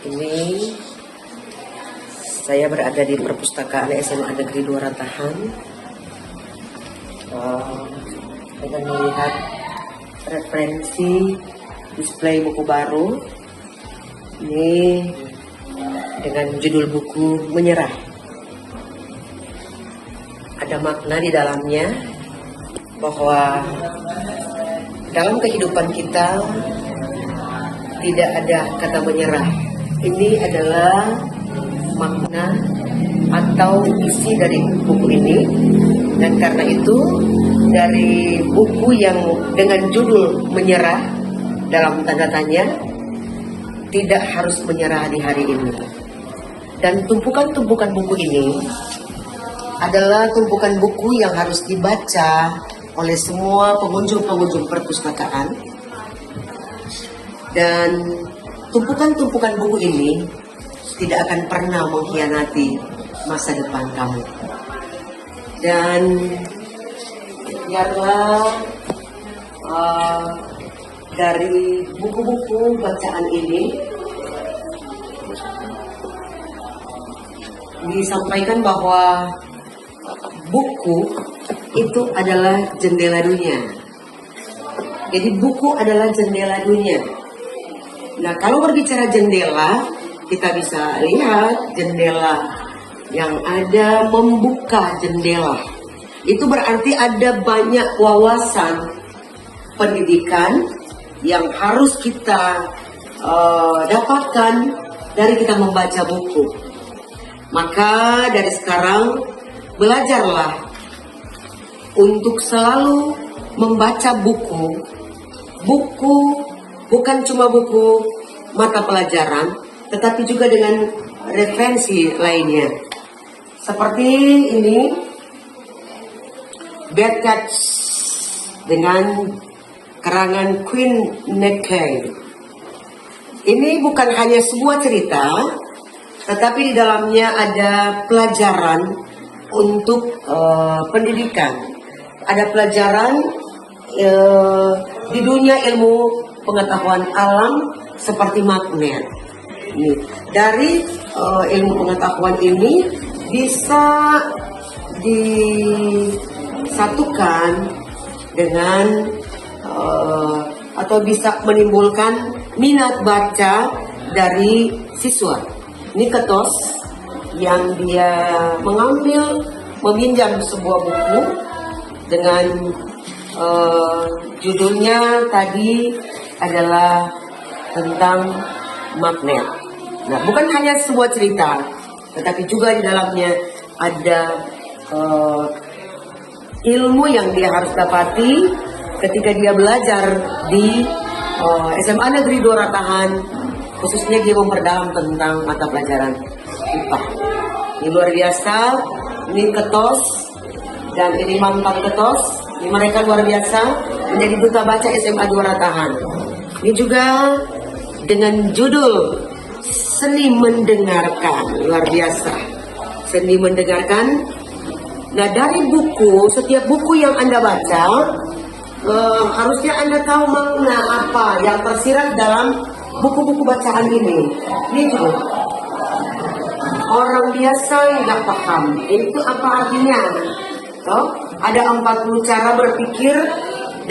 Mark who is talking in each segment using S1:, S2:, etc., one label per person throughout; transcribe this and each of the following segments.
S1: Ini saya berada di perpustakaan SMA Negeri 2 Ratahan. Dengan melihat referensi display buku baru. Ini dengan judul buku Menyerah. Ada makna di dalamnya bahwa dalam kehidupan kita tidak ada kata menyerah. Ini adalah makna atau isi dari buku ini, dan karena itu dari buku yang dengan judul Menyerah, dalam tanda tanya, tidak harus menyerah di hari ini. Dan tumpukan-tumpukan buku ini adalah tumpukan buku yang harus dibaca oleh semua pengunjung-pengunjung perpustakaan. Dan tumpukan-tumpukan buku ini tidak akan pernah mengkhianati masa depan kamu. Dan biarlah dari buku-buku bacaan ini disampaikan bahwa buku itu adalah jendela dunia. Jadi buku adalah jendela dunia. Nah, kalau berbicara jendela, kita bisa lihat jendela yang ada membuka jendela. Itu berarti ada banyak wawasan pendidikan yang harus kita dapatkan dari kita membaca buku. Maka dari sekarang belajarlah untuk selalu membaca buku. Buku bukan cuma buku mata pelajaran, tetapi juga dengan referensi lainnya. Seperti ini, Bad Cats dengan karangan Queen Necke. Ini bukan hanya sebuah cerita, tetapi di dalamnya ada pelajaran untuk pendidikan. Ada pelajaran di dunia ilmu pengetahuan alam seperti magnet. Dari ilmu pengetahuan ini bisa disatukan dengan atau bisa menimbulkan minat baca dari siswa. Ini Ketos yang dia meminjam sebuah buku dengan judulnya tadi adalah tentang magnet. Nah, bukan hanya sebuah cerita, tetapi juga di dalamnya ada ilmu yang dia harus dapati ketika dia belajar di SMA Negeri 2 Ratahan, khususnya dia memperdalam tentang mata pelajaran IPA. Ini luar biasa. Ini Ketos dan ini mantan Ketos. Ini mereka luar biasa menjadi duta baca SMA 2 Ratahan. Ini juga dengan judul Seni Mendengarkan. Luar biasa. Seni Mendengarkan. Nah, dari buku, setiap buku yang Anda baca, harusnya Anda tahu makna apa yang tersirat dalam buku-buku bacaan ini. Ini tuh, orang biasa nggak paham. Itu apa artinya? Oh, ada 40 cara berpikir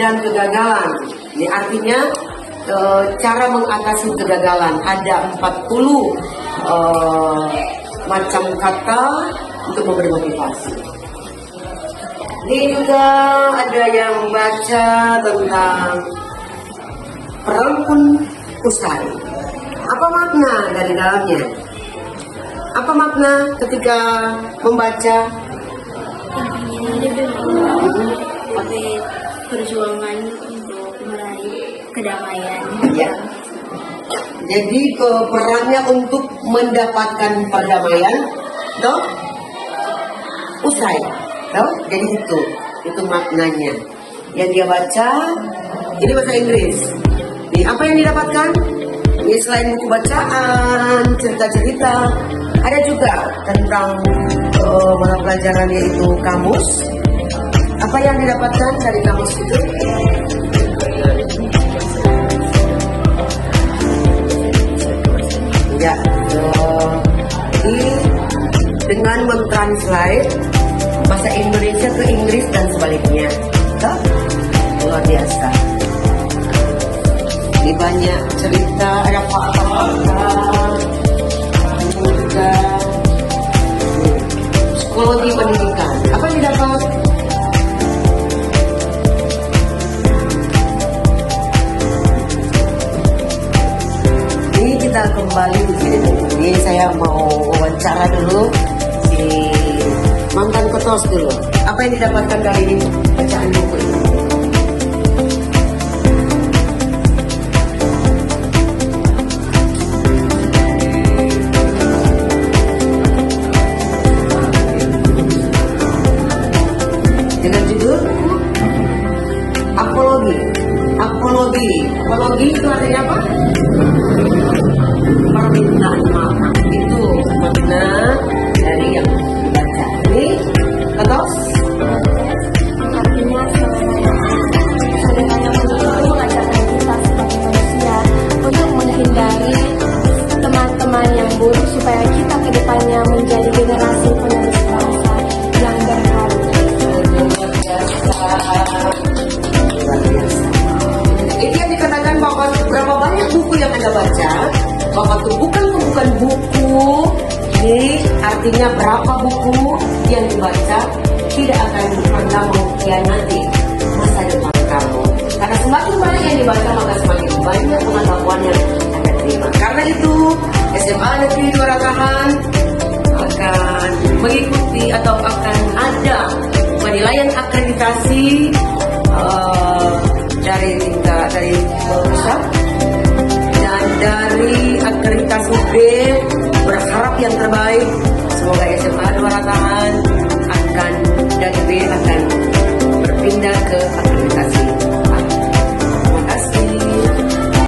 S1: dan kegagalan. Ini artinya cara mengatasi kegagalan. Ada 40 macam kata untuk memberi motivasi. Ini juga ada yang baca tentang perang usai. Apa makna dari dalamnya? Apa makna ketika membaca?
S2: Tapi perjuangan untuk meraih kedamaian.
S1: Ya. Jadi perannya untuk mendapatkan perdamaian, toh? Usai, toh? Jadi itu maknanya. Yang dia baca, ini bahasa Inggris. Ini apa yang didapatkan? Ini selain buku bacaan, cerita-cerita, ada juga tentang mata pelajaran yaitu kamus. Apa yang didapatkan dari kamus itu? Ya, jadi dengan mentranslate bahasa Indonesia ke Inggris dan sebaliknya, luar biasa. Ini banyak cerita, ada fakta-fakta, juga psikologi pendidikan. Apa yang didapat? Ini kita kembali di sini. Ini saya mau wawancara dulu si mantan ketos dulu. Apa yang didapatkan kali ini bacaan buku ini? Dengan judul apologi. Apologi itu artinya apa? Permintaan maaf. Itu makna dari yang dibaca ini. Ketos?
S2: Artinya saudaranya mengajarkan kita sebagai manusia untuk menghindari teman-teman yang buruk supaya kita ke depannya menjadi generasi penerus bangsa yang berharga.
S1: Luar biasa. Itu yang dikatakan bahwa berapa banyak buku yang Anda baca, bahwa itu bukan buku, ini artinya berapa buku yang dibaca tidak akan pernah mengkhianati masa depan kamu. Karena semakin banyak yang dibaca, maka semakin banyak pengetahuan yang Anda terima. Karena itu, SMA Negeri Dua Ratahan akan mengikuti atau akan ada penilaian akreditasi dari tingkat dari pusat dan dari akreditasi B, berharap yang terbaik